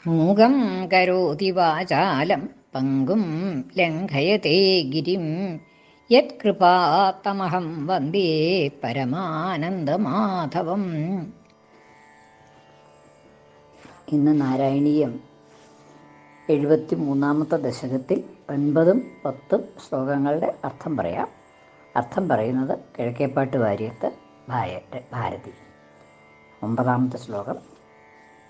മൂകം കരോതി വാചാലം പങ്കും ലംഘയത്തെ ഗിരിം യത്കൃപാത്തമഹം വന്ദേ പരമാനന്ദമാധവം. ഇന്ന് നാരായണീയം 73-ാമത്തെ ദശകത്തിൽ 9ഉം 10ഉം ശ്ലോകങ്ങളുടെ അർത്ഥം പറയാം. അർത്ഥം പറയുന്നത് കിഴക്കേപ്പാട്ട് വാര്യത്ത് ഭാരതി. 9ാമത്തെ ശ്ലോകം.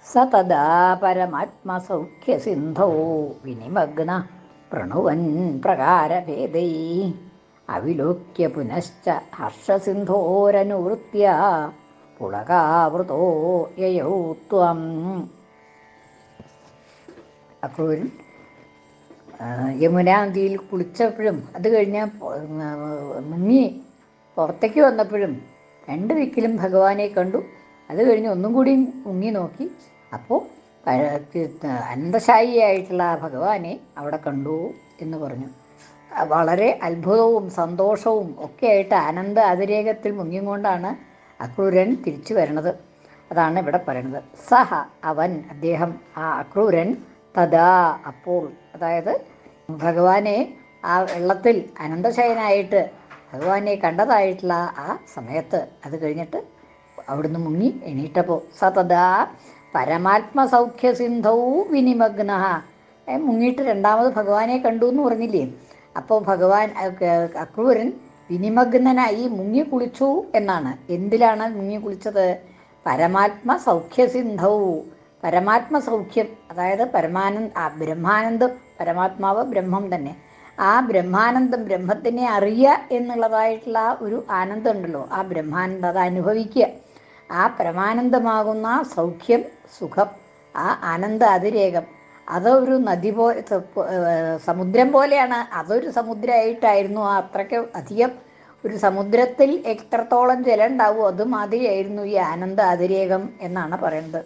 സ തദാ പരമാത്മസൗഖ്യസിന്ധോ വിനിമഗ്ന പ്രണുവൻ പ്രകാരഭേദൈ അവിലോക്യ പുനശ്ച ഹർഷസിന്ധോരനുവൃത്യ പുളകാവൃതോ യയൗ ത്വം. അക്രൂരൻ യമുനാനദിയിൽ കുളിച്ചപ്പോഴും അത് കഴിഞ്ഞ് മുങ്ങി പുറത്തേക്ക് വന്നപ്പോഴും രണ്ട് ദിക്കിലും ഭഗവാനെ കണ്ടു. അത് കഴിഞ്ഞ് ഒന്നും കൂടി മുങ്ങി നോക്കി. അപ്പോൾ അനന്തശായിയായിട്ടുള്ള ഭഗവാനെ അവിടെ കണ്ടു എന്ന് പറഞ്ഞു. വളരെ അത്ഭുതവും സന്തോഷവും ഒക്കെ ആയിട്ട് ആനന്ദ അതിരേകത്തിൽ മുങ്ങിക്കൊണ്ടാണ് അക്രൂരൻ തിരിച്ചു വരണത്. അതാണ് ഇവിടെ പറയുന്നത്. സഹ അവൻ, അദ്ദേഹം, ആ അക്രൂരൻ, തഥാ അപ്പോൾ, അതായത് ഭഗവാനെ ആ വെള്ളത്തിൽ അനന്തശയനായിട്ട് ഭഗവാനെ കണ്ടതായിട്ടുള്ള ആ സമയത്ത്, അത് കഴിഞ്ഞിട്ട് അവിടുന്ന് മുങ്ങി എണീറ്റപ്പോൾ സതദാ പരമാത്മസൗഖ്യസിന്ധൗ വിനിമഗ്ന, മുങ്ങിയിട്ട് രണ്ടാമത് ഭഗവാനെ കണ്ടു എന്ന് പറഞ്ഞില്ലേ. അപ്പോൾ ഭഗവാൻ അക്രൂരൻ വിനിമഗ്നനായി മുങ്ങി കുളിച്ചു എന്നാണ്. എന്തിലാണ് മുങ്ങി കുളിച്ചത്? പരമാത്മസൗഖ്യസിന്ധൗ, പരമാത്മസൗഖ്യം, അതായത് ബ്രഹ്മാനന്ദം, പരമാത്മാവ് ബ്രഹ്മം തന്നെ. ആ ബ്രഹ്മാനന്ദം, ബ്രഹ്മത്തിനെ അറിയുക എന്നുള്ളതായിട്ടുള്ള ഒരു ആനന്ദം ഉണ്ടല്ലോ, ആ ബ്രഹ്മാനന്ദം അത് അനുഭവിക്കുക. ആ പരമാനന്ദമാകുന്ന സൗഖ്യം, സുഖം, ആ ആനന്ദ അതിരേകം, അതൊരു നദി സമുദ്രം പോലെയാണ്. അതൊരു സമുദ്രമായിട്ടായിരുന്നു. ആ അത്രയ്ക്ക് അധികം ഒരു സമുദ്രത്തിൽ എത്രത്തോളം ജലം ഉണ്ടാവുമോ അതുമാതിരിയായിരുന്നു ഈ ആനന്ദ അതിരേകം എന്നാണ് പറയുന്നത്.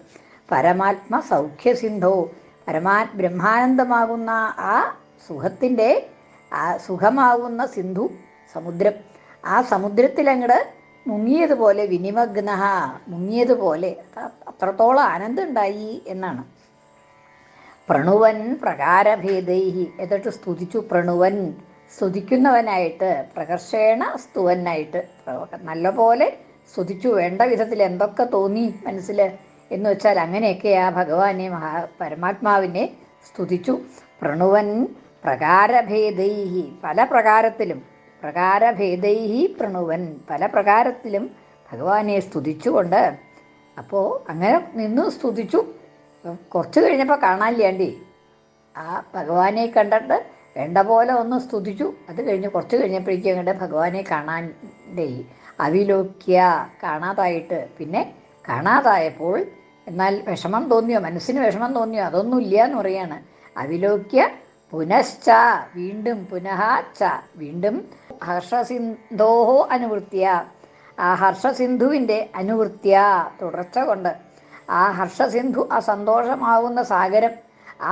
പരമാത്മ സൗഖ്യസിന്ധോ, ബ്രഹ്മാനന്ദമാകുന്ന ആ സുഖത്തിൻ്റെ, ആ സുഖമാകുന്ന സിന്ധു, സമുദ്രം, ആ സമുദ്രത്തിലങ്ങട് മുങ്ങിയതുപോലെ, വിനിമഗ്ന, മുങ്ങിയതുപോലെ അത്രത്തോളം ആനന്ദം ഉണ്ടായി എന്നാണ്. പ്രണുവൻ പ്രകാരഭേദൈഹി, എന്നിട്ട് സ്തുതിച്ചു. പ്രണുവൻ, സ്തുതിക്കുന്നവനായിട്ട്, പ്രകർഷേണ സ്തുവനായിട്ട്, നല്ലപോലെ സ്തുതിച്ചു. വേണ്ട വിധത്തിൽ എന്തൊക്കെ തോന്നി മനസ്സിൽ എന്ന് വെച്ചാൽ അങ്ങനെയൊക്കെ ആ ഭഗവാനെ, പരമാത്മാവിനെ സ്തുതിച്ചു. പ്രണുവൻ പ്രകാരഭേദൈഹി, പല പ്രകാരത്തിലും, പ്രകാരഭേദൈഹി പ്രണുവൻ, പല പ്രകാരത്തിലും ഭഗവാനെ സ്തുതിച്ചുകൊണ്ട്. അപ്പോൾ അങ്ങനെ നിന്ന് സ്തുതിച്ചു. കുറച്ച് കഴിഞ്ഞപ്പോൾ കാണാനില്ലാണ്ടി ആ ഭഗവാനെ കണ്ടിട്ട് വേണ്ട പോലെ ഒന്ന് സ്തുതിച്ചു. അത് കഴിഞ്ഞ് കുറച്ച് കഴിഞ്ഞപ്പോഴേക്കും അങ്ങോട്ട് ഭഗവാനെ കാണാണ്ടേ, അവിലോക്യ, കാണാതായിട്ട്. പിന്നെ കാണാതായപ്പോൾ എന്നാൽ വിഷമം തോന്നിയോ, മനസ്സിന് വിഷമം തോന്നിയോ? അതൊന്നുമില്ല എന്ന് പറയാണ്. അവിലോക്യ പുനശ്ച, വീണ്ടും, പുനഃ ച, വീണ്ടും, ഹർഷസിന്ധോഹോ അനുവൃത്തിയ, ആ ഹർഷസിന്ധുവിൻ്റെ അനുവൃത്തിയ, തുടർച്ച കൊണ്ട്, ആ ഹർഷസിന്ധു, ആ സന്തോഷമാവുന്ന സാഗരം,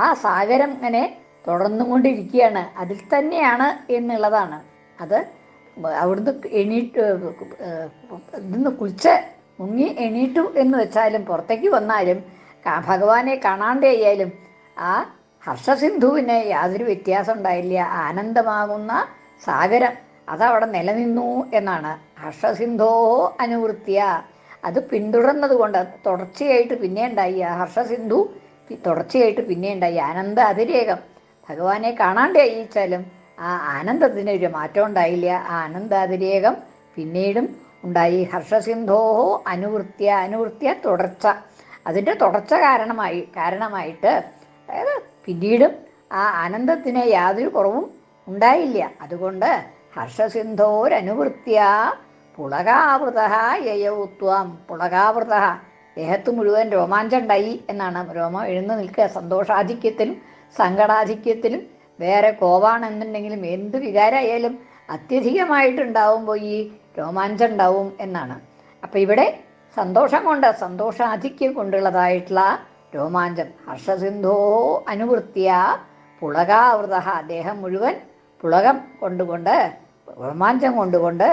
ആ സാഗരം ഇങ്ങനെ തുടർന്നുകൊണ്ടിരിക്കുകയാണ്, അതിൽ തന്നെയാണ് എന്നുള്ളതാണ്. അത് അവിടുന്ന് എണീറ്റ് ഇതിന്ന് കുളിച്ച് മുങ്ങി എണീറ്റു എന്ന് വെച്ചാലും, പുറത്തേക്ക് വന്നാലും, ഭഗവാനെ കാണാണ്ടായാലും ആ ഹർഷസിന്ധുവിന് യാതൊരു വ്യത്യാസം ഉണ്ടായില്ല. ആനന്ദമാകുന്ന സാഗരം അതവിടെ നിലനിന്നു എന്നാണ്. ഹർഷസിന്ധോ അനുവൃത്തിയ, അത് പിന്തുടർന്നത് കൊണ്ട് തുടർച്ചയായിട്ട് പിന്നെ ഉണ്ടായി. ആ ഹർഷസിന്ധു തുടർച്ചയായിട്ട് പിന്നെ ഉണ്ടായി. ആനന്ദ അതിരേകം, ഭഗവാനെ കാണാണ്ടായിച്ചാലും ആ ആനന്ദത്തിന് ഒരു മാറ്റം ഉണ്ടായില്ല. ആ ആനന്ദാതിരേകം പിന്നീടും ഉണ്ടായി. ഹർഷസിന്ധോ അനുവൃത്യ, അനുവൃത്യ തുടർച്ച, അതിൻ്റെ തുടർച്ച കാരണമായിട്ട്, അതായത് പിന്നീടും ആ ആനന്ദത്തിന് യാതൊരു കുറവും ഉണ്ടായില്ല. അതുകൊണ്ട് ഹർഷസിന്ധോരനുവൃത്യ പുളകാവൃത യയൗ ത്വം. പുളകാവൃത, ദേഹത്ത് മുഴുവൻ രോമാഞ്ചം ഉണ്ടായി എന്നാണ്. രോമം എഴുന്നു നിൽക്കുക. സന്തോഷാധിക്യത്തിലും സങ്കടാധിക്യത്തിലും, വേറെ കോവാണെന്നുണ്ടെങ്കിലും എന്ത് വികാരമായാലും അത്യധികമായിട്ടുണ്ടാവുമ്പോൾ ഈ രോമാഞ്ചം ഉണ്ടാവും എന്നാണ്. അപ്പം ഇവിടെ സന്തോഷം കൊണ്ട്, സന്തോഷാധിക്യം കൊണ്ടുള്ളതായിട്ടുള്ള രോമാഞ്ചം. ഹർഷസിന്ധോ അനുവൃത്തിയ പുളകാവൃത, ദേഹം മുഴുവൻ പുളകം കൊണ്ടുകൊണ്ട്, രോമാഞ്ചം കൊണ്ടുകൊണ്ട്,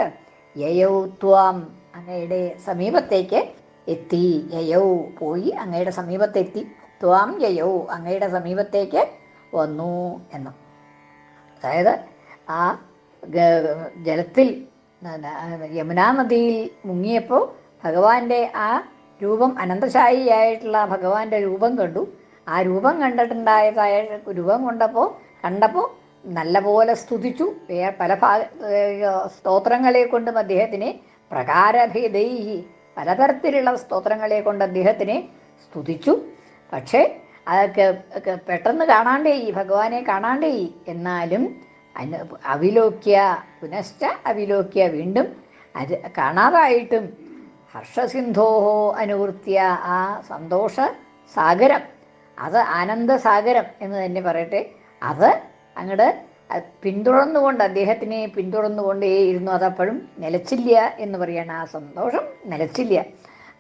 യയൗ ത്വം, അങ്ങയുടെ സമീപത്തേക്ക് എത്തി. യയൗ പോയി, അങ്ങയുടെ സമീപത്തെത്തി. ത്വാം യയൗ അങ്ങയുടെ സമീപത്തേക്ക് വന്നു എന്ന്. അതായത് ആ ജലത്തിൽ യമുനാ നദിയിൽ മുങ്ങിയപ്പോൾ ഭഗവാന്റെ ആ രൂപം, അനന്തശായിയായിട്ടുള്ള ഭഗവാന്റെ രൂപം കണ്ടു. ആ രൂപം കണ്ടിട്ടുണ്ടായതായ രൂപം കണ്ടപ്പോൾ നല്ലപോലെ സ്തുതിച്ചു. പല സ്തോത്രങ്ങളെ കൊണ്ടും അദ്ദേഹത്തിനെ പ്രകാരഭേദൈ പലതരത്തിലുള്ള സ്തോത്രങ്ങളെ കൊണ്ട് അദ്ദേഹത്തിനെ സ്തുതിച്ചു. പക്ഷേ അതൊക്കെ പെട്ടെന്ന് കാണാണ്ടേയി, ഭഗവാനെ കാണാണ്ടേയി. എന്നാലും അവിലോക്യ പുനശ്ച അവിലോക്യ വീണ്ടും അത് കാണാതായിട്ടും ഹർഷസിന്ധോഹോ അനുവൃത്തിയ ആ സന്തോഷ സാഗരം, അത് ആനന്ദസാഗരം എന്ന് തന്നെ പറയട്ടെ, അത് അങ്ങോട്ട് പിന്തുടർന്നുകൊണ്ട് അദ്ദേഹത്തിനെ പിന്തുടർന്നുകൊണ്ടേയിരുന്നു. അതപ്പോഴും നിലച്ചില്ല എന്ന് പറയാണ്. ആ സന്തോഷം നിലച്ചില്ല.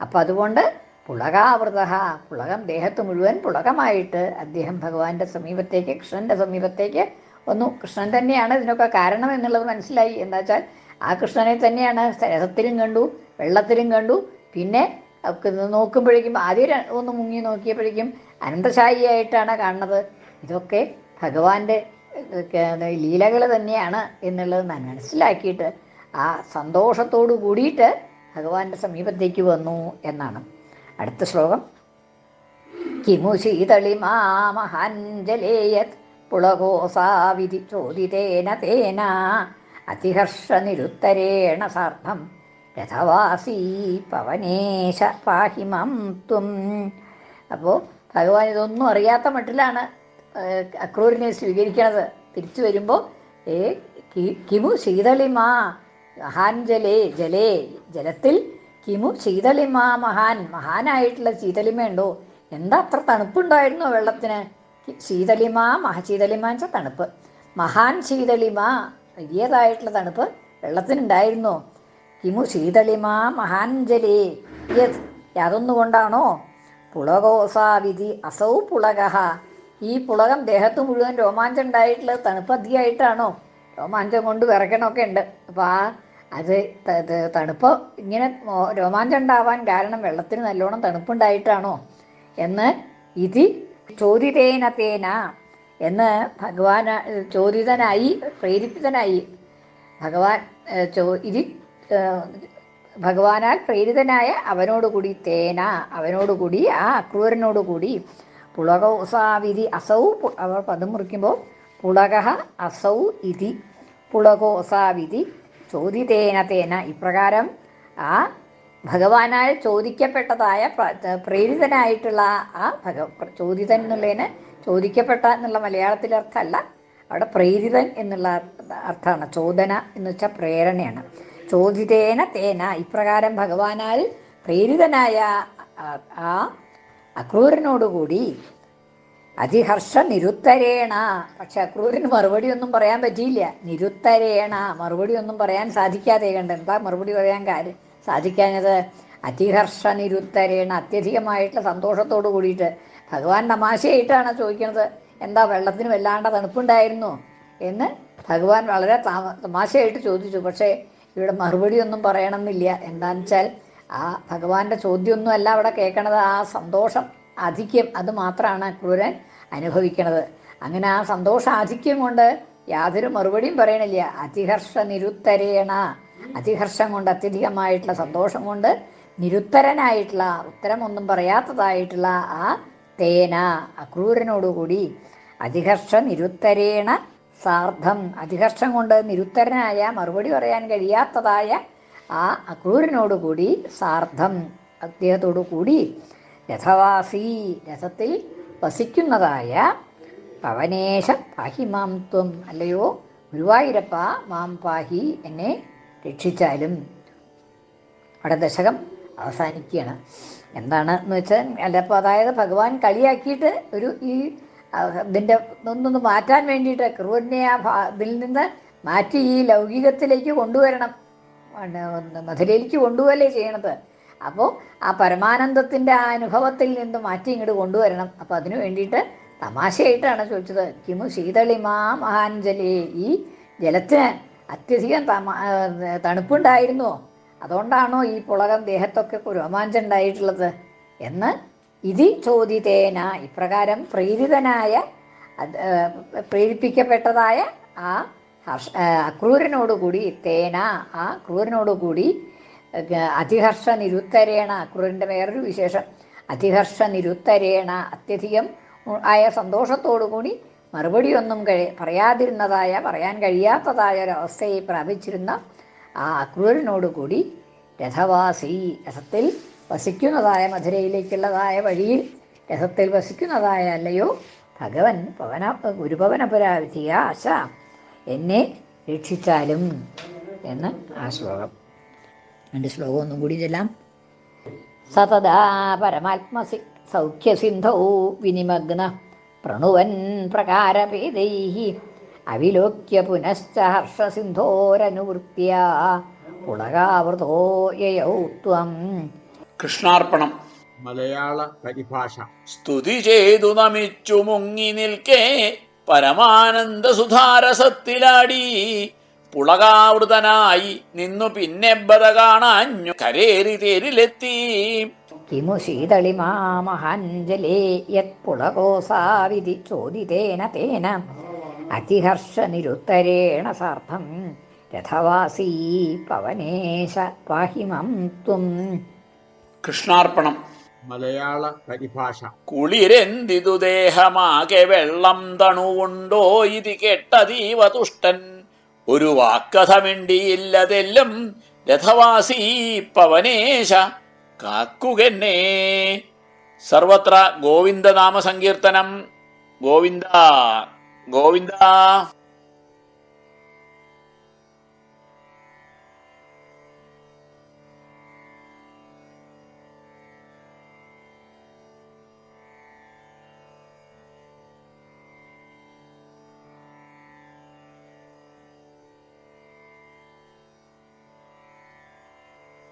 അപ്പം അതുകൊണ്ട് പുളകാവൃത, പുളകം ദേഹത്ത് മുഴുവൻ പുളകമായിട്ട് അദ്ദേഹം ഭഗവാന്റെ സമീപത്തേക്ക്, കൃഷ്ണന്റെ സമീപത്തേക്ക് വന്നു. കൃഷ്ണൻ തന്നെയാണ് ഇതിനൊക്കെ കാരണം എന്നുള്ളത് മനസ്സിലായി. എന്താ വെച്ചാൽ ആ കൃഷ്ണനെ തന്നെയാണ് രഥത്തിലും കണ്ടു, വെള്ളത്തിലും കണ്ടു. പിന്നെ നോക്കുമ്പോഴേക്കും ആദ്യം ഒന്ന് മുങ്ങി നോക്കിയപ്പോഴേക്കും അനന്തശായിയായിട്ടാണ് കാണുന്നത്. ഇതൊക്കെ ഭഗവാന്റെ ലീലകൾ തന്നെയാണ് എന്നുള്ളത് മനസ്സിലാക്കിയിട്ട് ആ സന്തോഷത്തോടു കൂടിയിട്ട് ഭഗവാന്റെ സമീപത്തേക്ക് വന്നു എന്നാണ്. അടുത്ത ശ്ലോകം. കിമു ശീതളിമാ മഹാഞ്ജലേയത് പുളകോസാവിധി ചോദിതേന തേന അതിഹർഷനിരുത്തരേണ സാർദ്ധം രഥവാസീ പവനേശ പാഹിമം ത്വം. അപ്പോൾ ഭഗവാൻ ഇതൊന്നും അറിയാത്ത മട്ടിലാണ് അക്രൂരിനെ സ്വീകരിക്കണത്. തിരിച്ചു വരുമ്പോൾ കിമു ശീതളിമാ മഹാഞ്ജലേ ജലേ, ജലത്തിൽ കിമു ശീതളിമാ മഹാനായിട്ടുള്ള ശീതളിമയുണ്ടോ? എന്താ അത്ര തണുപ്പുണ്ടായിരുന്നോ വെള്ളത്തിന്? ശീതളിമ, ശീതളിമാച്ച തണുപ്പ്, മഹാൻ ശീതളിമ വലിയതായിട്ടുള്ള തണുപ്പ് വെള്ളത്തിനുണ്ടായിരുന്നോ? കിമു ശീതളിമ മഹാഞ്ജലേ യത്, യാതൊന്നുകൊണ്ടാണോ? പുളകോസാവിധി അസൗ പുളകഃ, ഈ പുളകം ദേഹത്ത് മുഴുവൻ രോമാഞ്ചം ഉണ്ടായിട്ടുള്ളത് തണുപ്പ് അധികമായിട്ടാണോ? രോമാഞ്ചം കൊണ്ട് വിറയ്ക്കണമൊക്കെ ഉണ്ട്. അപ്പോൾ അത് തണുപ്പ് ഇങ്ങനെ രോമാഞ്ചം ഉണ്ടാവാൻ കാരണം വെള്ളത്തിന് നല്ലോണം തണുപ്പുണ്ടായിട്ടാണോ എന്ന് ഇതി ചോദിതേന തേന എന്ന് ഭഗവാൻ ചോദിതനായി, പ്രേരിപ്പിതനായി. ഭഗവാൻ ഇതി ഭഗവാനാൽ പ്രേരിതനായ അവനോടുകൂടി, തേന അവനോടുകൂടി, ആ അക്രൂരനോടുകൂടി, പുളകോസാവിധി അസൗ, അവർ പദം മുറിക്കുമ്പോൾ പുളകഃ അസൗ ഇതി പുളകോസാവിധി ചോദിതേന തേന, ഇപ്രകാരം ആ ഭഗവാനാൽ ചോദിക്കപ്പെട്ടതായ പ്രേരിതനായിട്ടുള്ള ആ ചോദിതൻ എന്നുള്ളതിന് ചോദിക്കപ്പെട്ട എന്നുള്ള മലയാളത്തിലെ അർത്ഥമല്ല, അവിടെ പ്രേരിതൻ എന്നുള്ള അർത്ഥമാണ്. ചോദന എന്ന് വെച്ചാൽ പ്രേരണയാണ്. ചോദിതേന തേന, ഇപ്രകാരം ഭഗവാനാൽ പ്രേരിതനായ ആ അക്രൂരനോടുകൂടി അതിഹർഷ നിരുത്തരേണ, പക്ഷെ അക്രൂരന് മറുപടി ഒന്നും പറയാൻ പറ്റിയില്ല. നിരുത്തരേണ, മറുപടി ഒന്നും പറയാൻ സാധിക്കാതെ കണ്ട്. എന്താ മറുപടി പറയാൻ സാധിക്കാഞ്ഞത്? അതിഹർഷ നിരുത്തരേണ, അത്യധികമായിട്ടുള്ള സന്തോഷത്തോട് കൂടിയിട്ട്. ഭഗവാൻ തമാശയായിട്ടാണ് ചോദിക്കുന്നത്, എന്താ വെള്ളത്തിന് വല്ലാണ്ട് തണുപ്പുണ്ടായിരുന്നു എന്ന് ഭഗവാൻ വളരെ തമാശയായിട്ട് ചോദിച്ചു. പക്ഷേ ഇവിടെ മറുപടി ഒന്നും പറയണമെന്നില്ല. എന്താണെന്ന് വെച്ചാൽ ആ ഭഗവാന്റെ ചോദ്യമൊന്നുമല്ല അവിടെ കേൾക്കണത്, ആ സന്തോഷം ആധിക്യം അത് മാത്രമാണ് ക്രൂരൻ അനുഭവിക്കണത്. അങ്ങനെ ആ സന്തോഷാധിക്യം കൊണ്ട് യാതൊരു മറുപടിയും പറയണില്ല. അതിഹർഷ നിരുത്തരേണ, അതിഹർഷം കൊണ്ട്, അത്യധികമായിട്ടുള്ള സന്തോഷം കൊണ്ട് നിരുത്തരനായിട്ടുള്ള, ഉത്തരമൊന്നും പറയാത്തതായിട്ടുള്ള ആ തേന അക്രൂരനോടുകൂടി അതിഹർഷ നിരുത്തരേണ സാർദ്ധം, അതിഹർഷം കൊണ്ട് നിരുത്തരനായ, മറുപടി പറയാൻ കഴിയാത്തതായ ആ അക്രൂരനോടുകൂടി, സാർദ്ധം അദ്ദേഹത്തോടു കൂടി, രഥവാസി രഥത്തിൽ വസിക്കുന്നതായ പവനേശ പാഹി മാം ത്വം, അല്ലയോ ഗുരുവായൂരപ്പ മാം പാഹി, എന്നെ രക്ഷിച്ചാലും. അവിടെ ദശകം അവസാനിക്കുകയാണ്. എന്താണ് എന്ന് വെച്ചാൽ അല്ലപ്പോൾ അതായത് ഭഗവാൻ കളിയാക്കിയിട്ട് ഇതിൻ്റെ ഒന്നൊന്ന് മാറ്റാൻ വേണ്ടിയിട്ട് ക്രൂരനെ ഇതിൽ നിന്ന് മാറ്റി ഈ ലൗകികത്തിലേക്ക് കൊണ്ടുവരണം, മധുരയിലേക്ക് കൊണ്ടുപോകല്ലേ ചെയ്യണത്. അപ്പോൾ ആ പരമാനന്ദത്തിൻ്റെ ആ അനുഭവത്തിൽ നിന്ന് മാറ്റി ഇങ്ങോട്ട് കൊണ്ടുവരണം. അപ്പോൾ അതിനു വേണ്ടിയിട്ട് തമാശയായിട്ടാണ് ചോദിച്ചത്. കിമു ശീതളിമാ മഹാഞ്ജലി, ഈ ജലത്തിന് അത്യധികം തണുപ്പുണ്ടായിരുന്നോ? അതുകൊണ്ടാണോ ഈ പുളകം ദേഹത്തൊക്കെ രോമാഞ്ചം ഉണ്ടായിട്ടുള്ളത് എന്ന് ഇതി ചോദിതേന ഇപ്രകാരം പ്രേരിപ്പിക്കപ്പെട്ടതായ ആ അക്രൂരനോടുകൂടി തേന ആ ക്രൂരനോടുകൂടി അതിഹർഷ നിരുത്തരേണ അക്രൂരൻ്റെ വേറൊരു വിശേഷം അതിഹർഷ നിരുത്തരേണ അത്യധികം ആയ സന്തോഷത്തോടുകൂടി മറുപടിയൊന്നും പറയാൻ കഴിയാത്തതായ ഒരവസ്ഥയെ പ്രാപിച്ചിരുന്ന ആ അക്രൂരനോടുകൂടി രഥവാസി രഥത്തിൽ വസിക്കുന്നതായ മധുരയിലേക്കുള്ളതായ വഴിയിൽ രഥത്തിൽ വസിക്കുന്നതായ അല്ലയോ ഭഗവൻ ഗുരുപവനപരാവിധിയ ആശ എന്നെ രക്ഷിച്ചാലും എന്ന് ആ ശ്ലോകം. രണ്ട് ശ്ലോകം ഒന്നും കൂടി ചെല്ലാം. സതദാ പരമാത്മസി സൗഖ്യസിന്ധൗ വിനിമഗ്ന പ്രണുവൻ പ്രകാരഭേദൈഃ അവിലോക്യ പുനശ്ച ഹർഷസിന്ധോരനുവൃത്യ പുളകാവൃതോ യയൗ ത്വം. കൃഷ്ണാർപ്പണം. മലയാള പരിഭാഷ. സ്തുതി ചെയ്തു നമിച്ചു മുങ്ങി നിൽക്കേ പരമാനന്ദ സുധാരസത്തിലാടി പുളകാവൃതനായി നിന്നു പിന്നെ ബത കാണാഞ്ഞു കരേറി തേരിലെത്തി. കിമു ശീതളിമാ മഹാഞ്ജലേ യത് പുളകോസാവിധി ചോദിതേന തേന അതിഹർഷ നിരുത്തരേണ സാർദ്ധം രഥവാസീ പവനേശ പാഹിമം ത്വം. കൃഷ്ണാർപ്പണം. മലയാള പരിഭാഷ. കുളിരെന്തിതു ദേഹമാകെ വെള്ളം തണുവുണ്ടോ ഇതി കെട്ടതീവ തുഷ്ടൻ ഒരു വാക്കഥ മിണ്ടിയില്ലതെല്ലും രഥവാസീ പവനേശ കാക്കുകെന്നെ. സർവത്ര ഗോവിന്ദനാമ സങ്കീർത്തനം. ഗോവിന്ദ ഗോവിന്ദ.